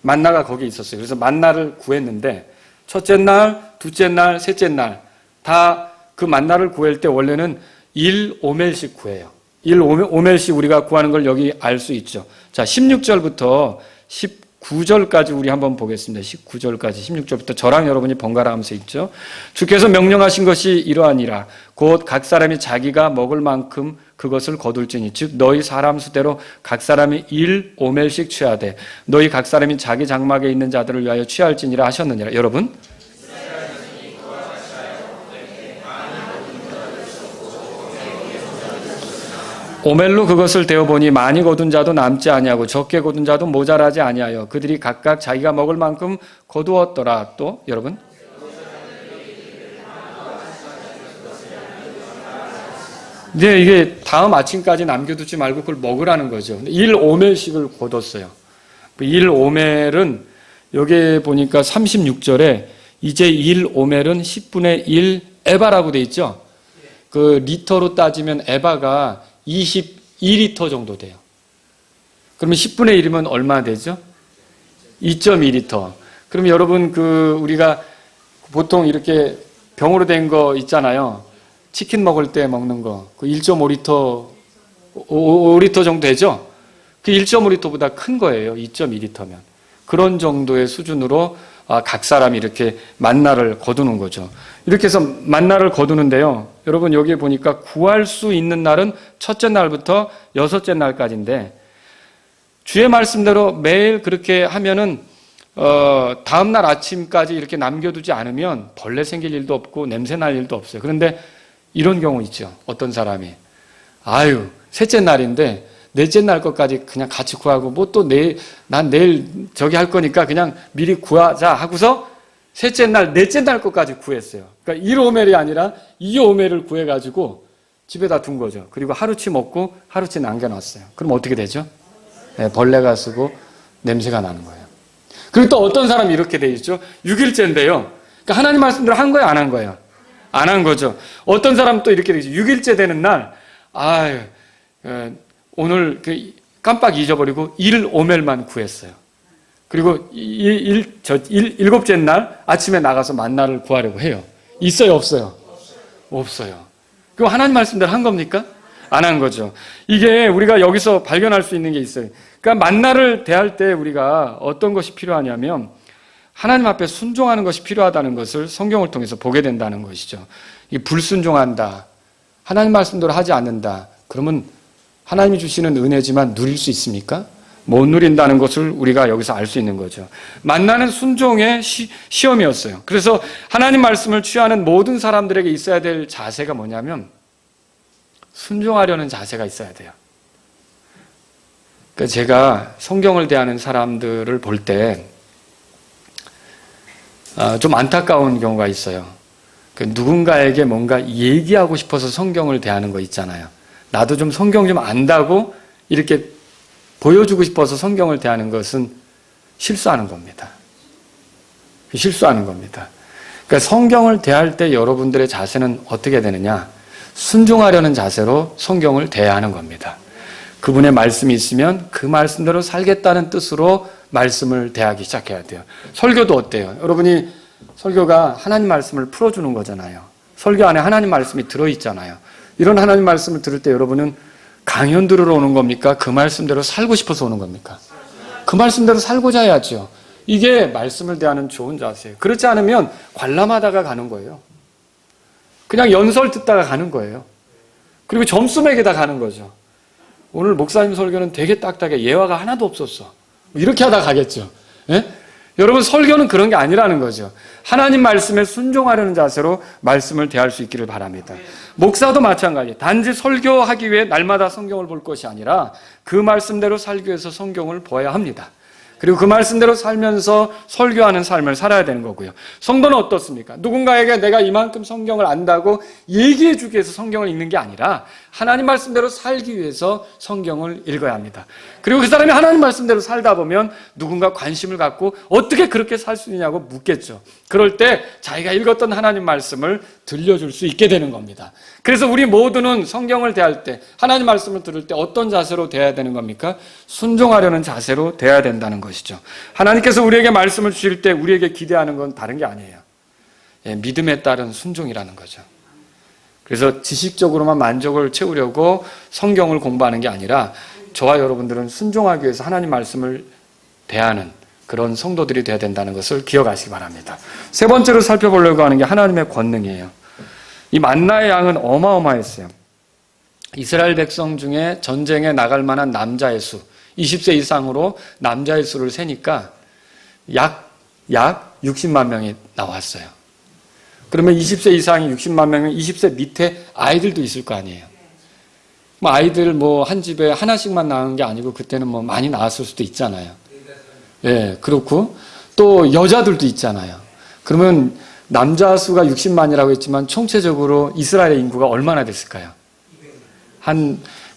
만나가 거기 있었어요. 그래서 만나를 구했는데 첫째 날, 둘째 날, 셋째 날 다 그 만나를 구할 때 원래는 1오멜씩 구해요. 1오멜씩 우리가 구하는 걸 여기 알 수 있죠. 자, 16절부터 19절까지 우리 한번 보겠습니다. 19절까지 16절부터 저랑 여러분이 번갈아 하면서 읽죠. 주께서 명령하신 것이 이러하니라. 곧 각 사람이 자기가 먹을 만큼 그것을 거둘지니 즉 너희 사람 수대로 각 사람이 1오멜씩 취하되 너희 각 사람이 자기 장막에 있는 자들을 위하여 취할지니라 하셨느니라. 여러분 오멜로 그것을 데워보니 많이 거둔 자도 남지 아니하고 적게 거둔 자도 모자라지 아니하여 그들이 각각 자기가 먹을 만큼 거두었더라. 또 여러분 네, 이게 다음 아침까지 남겨두지 말고 그걸 먹으라는 거죠. 1오멜씩을 거뒀어요. 1오멜은 여기 보니까 36절에 이제 1오멜은 10분의 1 에바라고 돼 있죠. 그 리터로 따지면 에바가 22리터 정도 돼요. 그러면 10분의 1이면 얼마 되죠? 2.2리터. 그럼 여러분 우리가 보통 이렇게 병으로 된 거 있잖아요. 치킨 먹을 때 먹는 거. 그 1.5리터, 5리터 정도 되죠? 그 1.5리터보다 큰 거예요. 2.2리터면. 그런 정도의 수준으로 각 사람이 이렇게 만나를 거두는 거죠. 이렇게 해서 만나를 거두는데요. 여러분 여기에 보니까 구할 수 있는 날은 첫째 날부터 여섯째 날까지인데 주의 말씀대로 매일 그렇게 하면은 다음 날 아침까지 이렇게 남겨두지 않으면 벌레 생길 일도 없고 냄새 날 일도 없어요. 그런데 이런 경우 있죠. 어떤 사람이 셋째 날인데 넷째 날 것까지 그냥 같이 구하고 뭐 또 난 내일 저기 할 거니까 그냥 미리 구하자 하고서 셋째 날, 넷째 날 것까지 구했어요. 그러니까 1오멜이 아니라 2오멜을 구해가지고 집에다 둔 거죠. 그리고 하루치 먹고 하루치 남겨놨어요. 그럼 어떻게 되죠? 네, 벌레가 쓰고 냄새가 나는 거예요. 그리고 또 어떤 사람이 이렇게 돼 있죠. 6일째인데요. 그러니까 하나님 말씀대로 한 거예요, 안 한 거예요? 안 한 거죠. 어떤 사람 또 이렇게 돼 있죠. 6일째 되는 날, 오늘 깜빡 잊어버리고 1오멜만 구했어요. 그리고 일곱째 날 아침에 나가서 만나를 구하려고 해요. 있어요, 없어요? 없어요. 그럼 하나님 말씀대로 한 겁니까? 안 한 거죠. 이게 우리가 여기서 발견할 수 있는 게 있어요. 그러니까 만나를 대할 때 우리가 어떤 것이 필요하냐면 하나님 앞에 순종하는 것이 필요하다는 것을 성경을 통해서 보게 된다는 것이죠. 이 불순종한다. 하나님 말씀대로 하지 않는다. 그러면 하나님이 주시는 은혜지만 누릴 수 있습니까? 못 누린다는 것을 우리가 여기서 알 수 있는 거죠. 만나는 순종의 시험이었어요. 그래서 하나님 말씀을 취하는 모든 사람들에게 있어야 될 자세가 뭐냐면 순종하려는 자세가 있어야 돼요. 그러니까 제가 성경을 대하는 사람들을 볼 때 좀 안타까운 경우가 있어요. 누군가에게 뭔가 얘기하고 싶어서 성경을 대하는 거 있잖아요. 나도 좀 성경 좀 안다고 이렇게 보여주고 싶어서 성경을 대하는 것은 실수하는 겁니다. 실수하는 겁니다. 그러니까 성경을 대할 때 여러분들의 자세는 어떻게 되느냐? 순종하려는 자세로 성경을 대해야 하는 겁니다. 그분의 말씀이 있으면 그 말씀대로 살겠다는 뜻으로 말씀을 대하기 시작해야 돼요. 설교도 어때요? 여러분이 설교가 하나님 말씀을 풀어주는 거잖아요. 설교 안에 하나님 말씀이 들어있잖아요. 이런 하나님 말씀을 들을 때 여러분은 강연 들으러 오는 겁니까? 그 말씀대로 살고 싶어서 오는 겁니까? 그 말씀대로 살고자 해야죠. 이게 말씀을 대하는 좋은 자세예요. 그렇지 않으면 관람하다가 가는 거예요. 그냥 연설 듣다가 가는 거예요. 그리고 점수 매기다 가는 거죠. 오늘 목사님 설교는 되게 딱딱해. 예화가 하나도 없었어. 이렇게 하다 가겠죠. 예? 여러분 설교는 그런 게 아니라는 거죠. 하나님 말씀에 순종하려는 자세로 말씀을 대할 수 있기를 바랍니다. 목사도 마찬가지예요. 단지 설교하기 위해 날마다 성경을 볼 것이 아니라 그 말씀대로 살기 위해서 성경을 봐야 합니다. 그리고 그 말씀대로 살면서 설교하는 삶을 살아야 되는 거고요. 성도는 어떻습니까? 누군가에게 내가 이만큼 성경을 안다고 얘기해 주기 위해서 성경을 읽는 게 아니라 하나님 말씀대로 살기 위해서 성경을 읽어야 합니다. 그리고 그 사람이 하나님 말씀대로 살다 보면 누군가 관심을 갖고 어떻게 그렇게 살 수 있냐고 묻겠죠. 그럴 때 자기가 읽었던 하나님 말씀을 들려줄 수 있게 되는 겁니다. 그래서 우리 모두는 성경을 대할 때 하나님 말씀을 들을 때 어떤 자세로 대해야 되는 겁니까? 순종하려는 자세로 대해야 된다는 것이죠. 하나님께서 우리에게 말씀을 주실 때 우리에게 기대하는 건 다른 게 아니에요. 믿음에 따른 순종이라는 거죠. 그래서 지식적으로만 만족을 채우려고 성경을 공부하는 게 아니라 저와 여러분들은 순종하기 위해서 하나님 말씀을 대하는 그런 성도들이 되어야 된다는 것을 기억하시기 바랍니다. 세 번째로 살펴보려고 하는 게 하나님의 권능이에요. 이 만나의 양은 어마어마했어요. 이스라엘 백성 중에 전쟁에 나갈 만한 남자의 수, 20세 이상으로 남자의 수를 세니까 약 60만 명이 나왔어요. 그러면 20세 이상이 60만 명이면 20세 밑에 아이들도 있을 거 아니에요. 뭐 아이들 뭐 한 집에 하나씩만 낳은 게 아니고 그때는 뭐 많이 낳았을 수도 있잖아요. 예, 그렇고 또 여자들도 있잖아요. 그러면 남자 수가 60만이라고 했지만 총체적으로 이스라엘의 인구가 얼마나 됐을까요?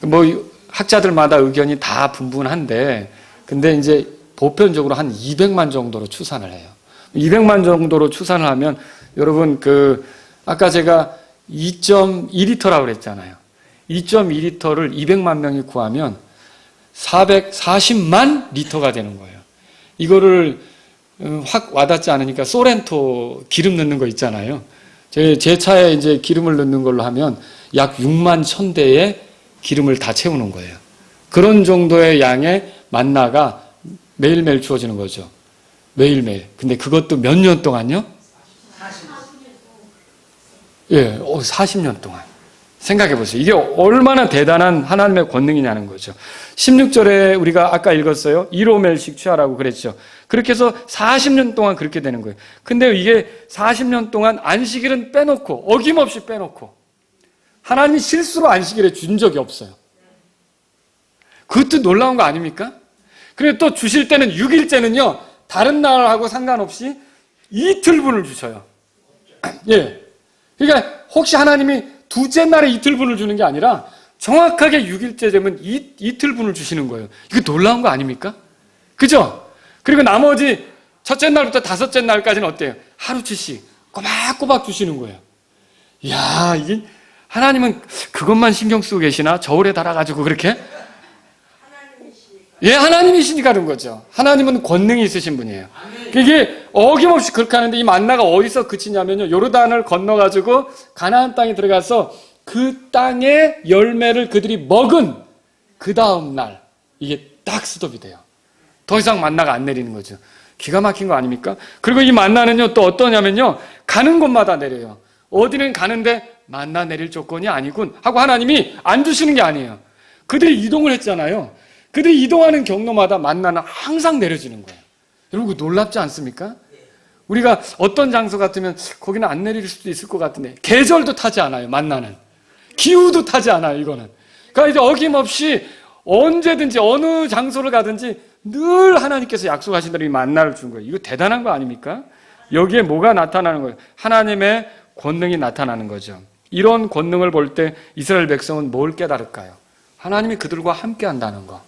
뭐 학자들마다 의견이 다 분분한데, 근데 이제 보편적으로 한 200만 정도로 추산을 해요. 200만 정도로 추산을 하면 여러분 아까 제가 2.2리터라고 그랬잖아요. 2.2리터를 200만 명이 구하면 440만 리터가 되는 거예요. 이거를 확 와닿지 않으니까 소렌토 기름 넣는 거 있잖아요. 제 차에 이제 기름을 넣는 걸로 하면 약 6만 1000대의 기름을 다 채우는 거예요. 그런 정도의 양의 만나가 매일매일 주어지는 거죠. 매일매일. 근데 그것도 몇 년 동안요? 40년 동안. 생각해 보세요. 이게 얼마나 대단한 하나님의 권능이냐는 거죠. 16절에 우리가 아까 읽었어요. 1호멜씩 취하라고 그랬죠. 그렇게 해서 40년 동안 그렇게 되는 거예요. 근데 이게 40년 동안 안식일은 빼놓고, 어김없이 빼놓고, 하나님이 실수로 안식일에 준 적이 없어요. 그것도 놀라운 거 아닙니까? 그리고 또 주실 때는 6일째는요, 다른 날하고 상관없이 이틀분을 주셔요. 예. 그러니까 혹시 하나님이 둘째 날에 이틀분을 주는 게 아니라 정확하게 6일째 되면 이틀분을 주시는 거예요. 이거 놀라운 거 아닙니까? 그죠? 그리고 나머지 첫째 날부터 다섯째 날까지는 어때요? 하루치씩 꼬박꼬박 주시는 거예요. 이야, 이게 하나님은 그것만 신경 쓰고 계시나? 저울에 달아가지고 그렇게? 예, 하나님이시니까 그런 거죠. 하나님은 권능이 있으신 분이에요. 이게 어김없이 그렇게 하는데 이 만나가 어디서 그치냐면요. 요르단을 건너가지고 가나안 땅에 들어가서 그 땅의 열매를 그들이 먹은 그 다음 날 이게 딱 스톱이 돼요. 더 이상 만나가 안 내리는 거죠. 기가 막힌 거 아닙니까? 그리고 이 만나는요 또 어떠냐면요. 가는 곳마다 내려요. 어디는 가는데 만나 내릴 조건이 아니군 하고 하나님이 안 주시는 게 아니에요. 그들이 이동을 했잖아요. 그들이 이동하는 경로마다 만나는 항상 내려지는 거예요. 여러분 놀랍지 않습니까? 우리가 어떤 장소 같으면 거기는 안 내릴 수도 있을 것 같은데 계절도 타지 않아요. 만나는 기후도 타지 않아요. 이거는 그러니까 이제 어김없이 언제든지 어느 장소를 가든지 늘 하나님께서 약속하신 대로 이 만나를 준 거예요. 이거 대단한 거 아닙니까? 여기에 뭐가 나타나는 거예요? 하나님의 권능이 나타나는 거죠. 이런 권능을 볼 때 이스라엘 백성은 뭘 깨달을까요? 하나님이 그들과 함께 한다는 거,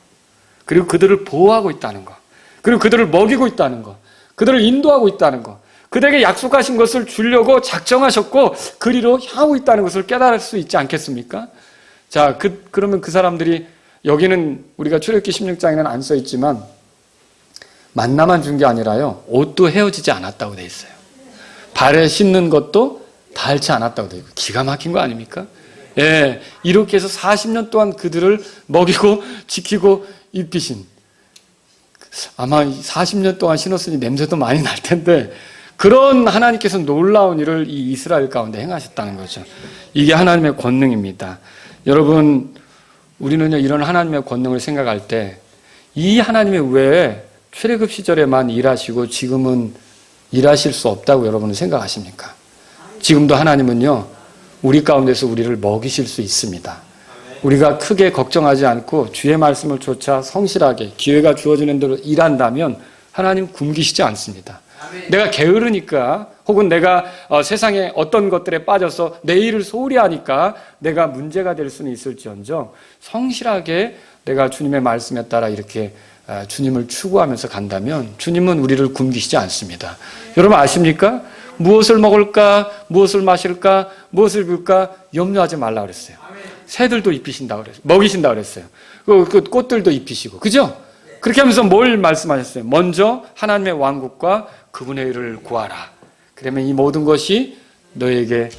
그리고 그들을 보호하고 있다는 거, 그리고 그들을 먹이고 있다는 거, 그들을 인도하고 있다는 거, 그들에게 약속하신 것을 주려고 작정하셨고 그리로 향하고 있다는 것을 깨달을 수 있지 않겠습니까? 자, 그러면 그 사람들이 여기는 우리가 출애굽기 16장에는 안 써 있지만 만나만 준 게 아니라요. 옷도 헤어지지 않았다고 돼 있어요. 발에 신는 것도 닳지 않았다고 돼 있고 기가 막힌 거 아닙니까? 예, 이렇게 해서 40년 동안 그들을 먹이고 지키고 입히신 아마 40년 동안 신었으니 냄새도 많이 날 텐데 그런 하나님께서 놀라운 일을 이 이스라엘 가운데 행하셨다는 거죠. 이게 하나님의 권능입니다. 여러분 우리는요 이런 하나님의 권능을 생각할 때 이 하나님이 왜 출애굽 시절에만 일하시고 지금은 일하실 수 없다고 여러분은 생각하십니까? 지금도 하나님은요 우리 가운데서 우리를 먹이실 수 있습니다. 우리가 크게 걱정하지 않고 주의 말씀을 쫓아 성실하게 기회가 주어지는 대로 일한다면 하나님 굶기시지 않습니다. 내가 게으르니까 혹은 내가 세상에 어떤 것들에 빠져서 내 일을 소홀히 하니까 내가 문제가 될 수는 있을지언정 성실하게 내가 주님의 말씀에 따라 이렇게 주님을 추구하면서 간다면 주님은 우리를 굶기시지 않습니다. 여러분 아십니까? 무엇을 먹을까? 무엇을 마실까? 무엇을 입을까? 염려하지 말라 그랬어요. 새들도 입히신다고 그랬어요. 먹이신다고 그랬어요. 그 꽃들도 입히시고. 그죠? 그렇게 하면서 뭘 말씀하셨어요? 먼저 하나님의 왕국과 그분의 일을 구하라. 그러면 이 모든 것이 너에게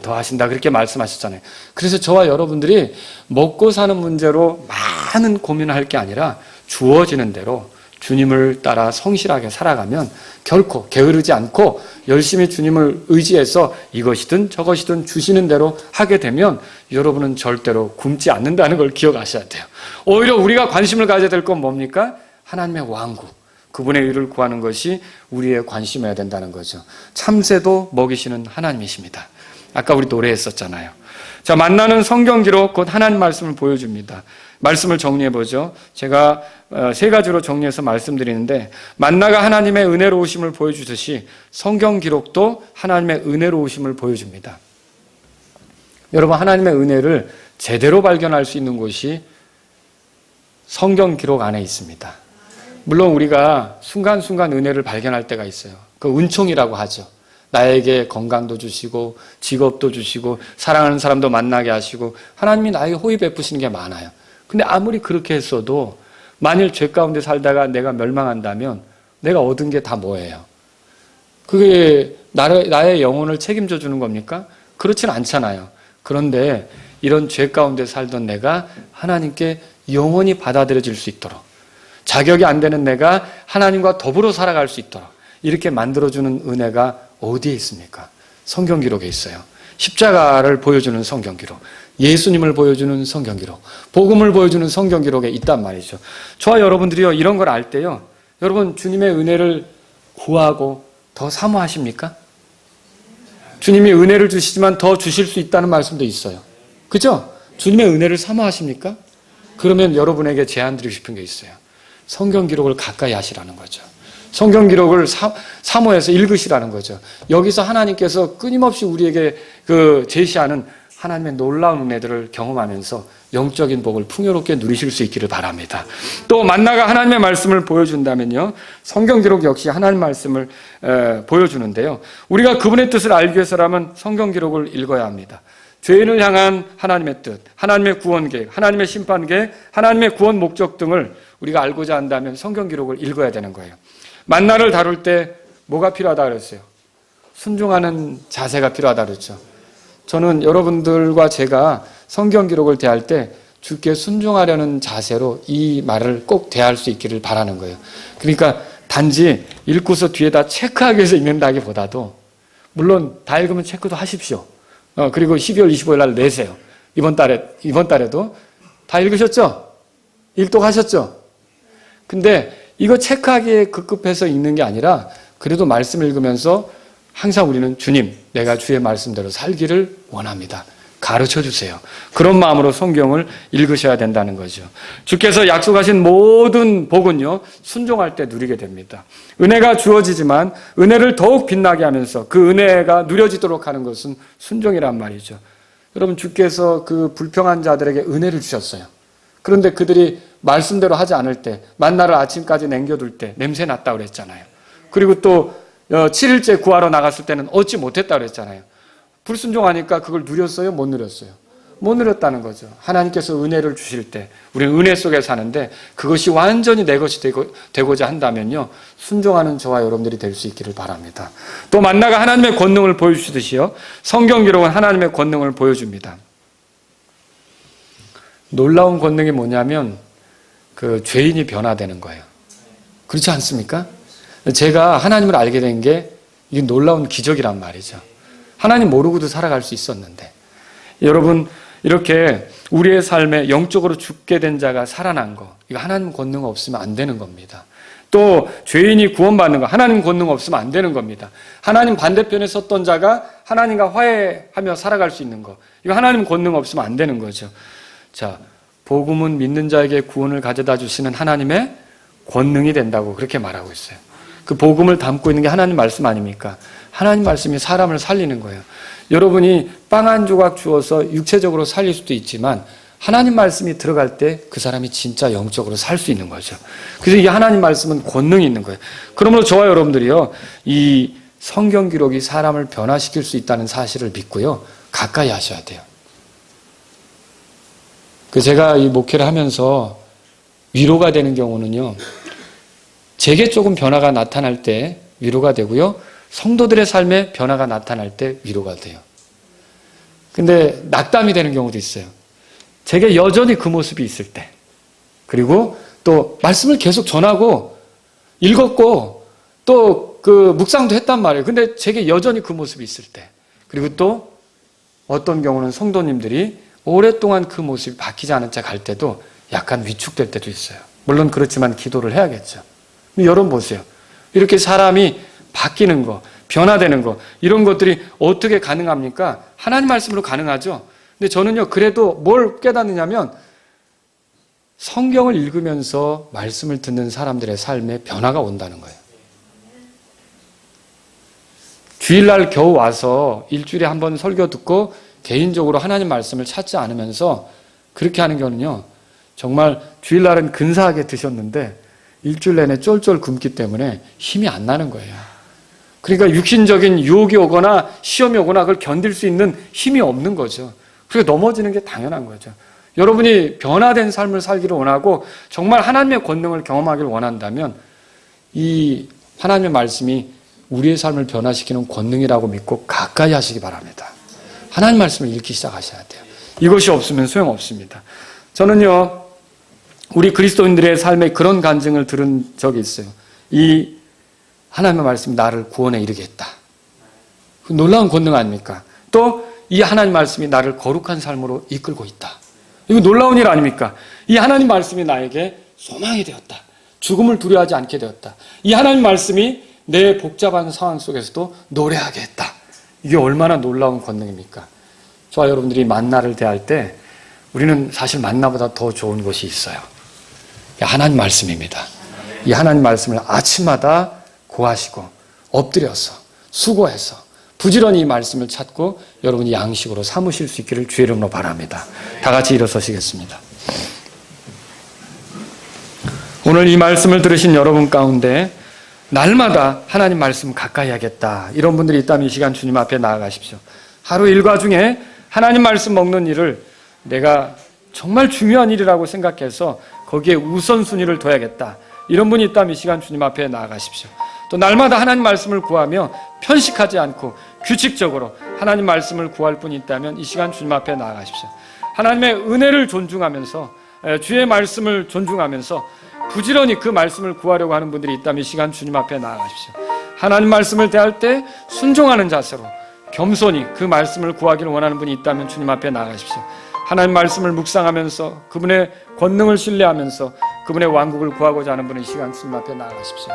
더하신다. 그렇게 말씀하셨잖아요. 그래서 저와 여러분들이 먹고 사는 문제로 많은 고민을 할 게 아니라 주어지는 대로 주님을 따라 성실하게 살아가면 결코 게으르지 않고 열심히 주님을 의지해서 이것이든 저것이든 주시는 대로 하게 되면 여러분은 절대로 굶지 않는다는 걸 기억하셔야 돼요. 오히려 우리가 관심을 가져야 될 건 뭡니까? 하나님의 왕국, 그분의 의를 구하는 것이 우리의 관심이어야 된다는 거죠. 참새도 먹이시는 하나님이십니다. 아까 우리 노래했었잖아요. 자, 만나는 성경 기록 곧 하나님 말씀을 보여줍니다. 말씀을 정리해 보죠. 제가 세 가지로 정리해서 말씀드리는데, 만나가 하나님의 은혜로우심을 보여주듯이 성경 기록도 하나님의 은혜로우심을 보여줍니다. 여러분, 하나님의 은혜를 제대로 발견할 수 있는 곳이 성경 기록 안에 있습니다. 물론 우리가 순간순간 은혜를 발견할 때가 있어요. 그 은총이라고 하죠. 나에게 건강도 주시고 직업도 주시고 사랑하는 사람도 만나게 하시고 하나님이 나에게 호의 베푸시는 게 많아요. 근데 아무리 그렇게 했어도 만일 죄 가운데 살다가 내가 멸망한다면 내가 얻은 게 다 뭐예요? 그게 나의 영혼을 책임져 주는 겁니까? 그렇진 않잖아요. 그런데 이런 죄 가운데 살던 내가 하나님께 영원히 받아들여질 수 있도록, 자격이 안 되는 내가 하나님과 더불어 살아갈 수 있도록 이렇게 만들어주는 은혜가 어디에 있습니까? 성경 기록에 있어요. 십자가를 보여주는 성경 기록, 예수님을 보여주는 성경 기록, 복음을 보여주는 성경 기록에 있단 말이죠. 저와 여러분들이요, 이런 걸 알 때요, 여러분 주님의 은혜를 구하고 더 사모하십니까? 주님이 은혜를 주시지만 더 주실 수 있다는 말씀도 있어요. 그죠? 주님의 은혜를 사모하십니까? 그러면 여러분에게 제안 드리고 싶은 게 있어요. 성경 기록을 가까이 하시라는 거죠. 성경 기록을 사모해서 읽으시라는 거죠. 여기서 하나님께서 끊임없이 우리에게 제시하는 하나님의 놀라운 은혜들을 경험하면서 영적인 복을 풍요롭게 누리실 수 있기를 바랍니다. 또 만나가 하나님의 말씀을 보여준다면요, 성경 기록 역시 하나님 말씀을 보여주는데요, 우리가 그분의 뜻을 알기 위해서라면 성경 기록을 읽어야 합니다. 죄인을 향한 하나님의 뜻, 하나님의 구원 계획, 하나님의 심판 계획, 하나님의 구원 목적 등을 우리가 알고자 한다면 성경 기록을 읽어야 되는 거예요. 만나를 다룰 때 뭐가 필요하다 그랬어요? 순종하는 자세가 필요하다 그랬죠. 저는 여러분들과 제가 성경 기록을 대할 때 주께 순종하려는 자세로 이 말을 꼭 대할 수 있기를 바라는 거예요. 그러니까 단지 읽고서 뒤에다 체크하기 위해서 읽는다기보다도, 물론 다 읽으면 체크도 하십시오. 그리고 12월 25일 날 내세요. 이번 달에도 다 읽으셨죠? 일독하셨죠? 근데 이거 체크하기에 급급해서 읽는 게 아니라 그래도 말씀 읽으면서 항상 우리는 주님, 내가 주의 말씀대로 살기를 원합니다. 가르쳐 주세요. 그런 마음으로 성경을 읽으셔야 된다는 거죠. 주께서 약속하신 모든 복은요, 순종할 때 누리게 됩니다. 은혜가 주어지지만 은혜를 더욱 빛나게 하면서 그 은혜가 누려지도록 하는 것은 순종이란 말이죠. 여러분, 주께서 그 불평한 자들에게 은혜를 주셨어요. 그런데 그들이 말씀대로 하지 않을 때, 만나를 아침까지 남겨둘 때 냄새 났다 그랬잖아요. 그리고 또 7일째 구하러 나갔을 때는 얻지 못했다 그랬잖아요. 불순종하니까 그걸 누렸어요? 못 누렸어요? 못 누렸다는 거죠. 하나님께서 은혜를 주실 때 우리는 은혜 속에 사는데 그것이 완전히 내 것이 되고자 한다면요, 순종하는 저와 여러분들이 될 수 있기를 바랍니다. 또 만나가 하나님의 권능을 보여주듯이요, 성경 기록은 하나님의 권능을 보여줍니다. 놀라운 권능이 뭐냐면 죄인이 변화되는 거예요. 그렇지 않습니까? 제가 하나님을 알게 된 게 이게 놀라운 기적이란 말이죠. 하나님 모르고도 살아갈 수 있었는데, 여러분, 이렇게 우리의 삶에 영적으로 죽게 된 자가 살아난 거, 이거 하나님 권능 없으면 안 되는 겁니다. 또 죄인이 구원받는 거, 하나님 권능 없으면 안 되는 겁니다. 하나님 반대편에 섰던 자가 하나님과 화해하며 살아갈 수 있는 거, 이거 하나님 권능 없으면 안 되는 거죠. 자, 복음은 믿는 자에게 구원을 가져다 주시는 하나님의 권능이 된다고 그렇게 말하고 있어요. 그 복음을 담고 있는 게 하나님 말씀 아닙니까? 하나님 말씀이 사람을 살리는 거예요. 여러분이 빵 한 조각 주어서 육체적으로 살릴 수도 있지만 하나님 말씀이 들어갈 때 그 사람이 진짜 영적으로 살 수 있는 거죠. 그래서 이 하나님 말씀은 권능이 있는 거예요. 그러므로 저와 여러분들이요, 이 성경 기록이 사람을 변화시킬 수 있다는 사실을 믿고요, 가까이 하셔야 돼요. 제가 이 목회를 하면서 위로가 되는 경우는요, 제게 조금 변화가 나타날 때 위로가 되고요, 성도들의 삶에 변화가 나타날 때 위로가 돼요. 근데 낙담이 되는 경우도 있어요. 제게 여전히 그 모습이 있을 때, 그리고 또 말씀을 계속 전하고 읽었고 또 묵상도 했단 말이에요. 근데 제게 여전히 그 모습이 있을 때, 그리고 또 어떤 경우는 성도님들이 오랫동안 그 모습이 바뀌지 않은 채 갈 때도 약간 위축될 때도 있어요. 물론 그렇지만 기도를 해야겠죠. 근데 여러분 보세요. 이렇게 사람이 바뀌는 거, 변화되는 거, 이런 것들이 어떻게 가능합니까? 하나님 말씀으로 가능하죠. 근데 저는요, 그래도 뭘 깨닫느냐면 성경을 읽으면서 말씀을 듣는 사람들의 삶에 변화가 온다는 거예요. 주일날 겨우 와서 일주일에 한 번 설교 듣고 개인적으로 하나님 말씀을 찾지 않으면서 그렇게 하는 경우는요, 정말 주일날은 근사하게 드셨는데 일주일 내내 쫄쫄 굶기 때문에 힘이 안 나는 거예요. 그러니까 육신적인 유혹이 오거나 시험이 오거나 그걸 견딜 수 있는 힘이 없는 거죠. 그리고 넘어지는 게 당연한 거죠. 여러분이 변화된 삶을 살기를 원하고 정말 하나님의 권능을 경험하기를 원한다면 이 하나님의 말씀이 우리의 삶을 변화시키는 권능이라고 믿고 가까이 하시기 바랍니다. 하나님 말씀을 읽기 시작하셔야 돼요. 이것이 없으면 소용없습니다. 저는요, 우리 그리스도인들의 삶에 그런 간증을 들은 적이 있어요. 이 하나님의 말씀이 나를 구원에 이르게 했다. 놀라운 권능 아닙니까? 또 이 하나님 말씀이 나를 거룩한 삶으로 이끌고 있다. 이거 놀라운 일 아닙니까? 이 하나님 말씀이 나에게 소망이 되었다. 죽음을 두려워하지 않게 되었다. 이 하나님 말씀이 내 복잡한 상황 속에서도 노래하게 했다. 이게 얼마나 놀라운 권능입니까? 저와 여러분들이 만나를 대할 때 우리는 사실 만나보다 더 좋은 것이 있어요. 하나님 말씀입니다. 이 하나님 말씀을 아침마다 구하시고 엎드려서 수고해서 부지런히 이 말씀을 찾고 여러분이 양식으로 삼으실 수 있기를 주의 이름으로 바랍니다. 다 같이 일어서시겠습니다. 오늘 이 말씀을 들으신 여러분 가운데 날마다 하나님 말씀 가까이 하겠다, 이런 분들이 있다면 이 시간 주님 앞에 나아가십시오. 하루 일과 중에 하나님 말씀 먹는 일을 내가 정말 중요한 일이라고 생각해서 거기에 우선순위를 둬야겠다, 이런 분이 있다면 이 시간 주님 앞에 나아가십시오. 또 날마다 하나님 말씀을 구하며 편식하지 않고 규칙적으로 하나님 말씀을 구할 분이 있다면 이 시간 주님 앞에 나아가십시오. 하나님의 은혜를 존중하면서 주의 말씀을 존중하면서 부지런히 그 말씀을 구하려고 하는 분들이 있다면 이 시간 주님 앞에 나아가십시오. 하나님 말씀을 대할 때 순종하는 자세로 겸손히 그 말씀을 구하기를 원하는 분이 있다면 주님 앞에 나아가십시오. 하나님 말씀을 묵상하면서 그분의 권능을 신뢰하면서 그분의 왕국을 구하고자 하는 분은 이 시간 주님 앞에 나아가십시오.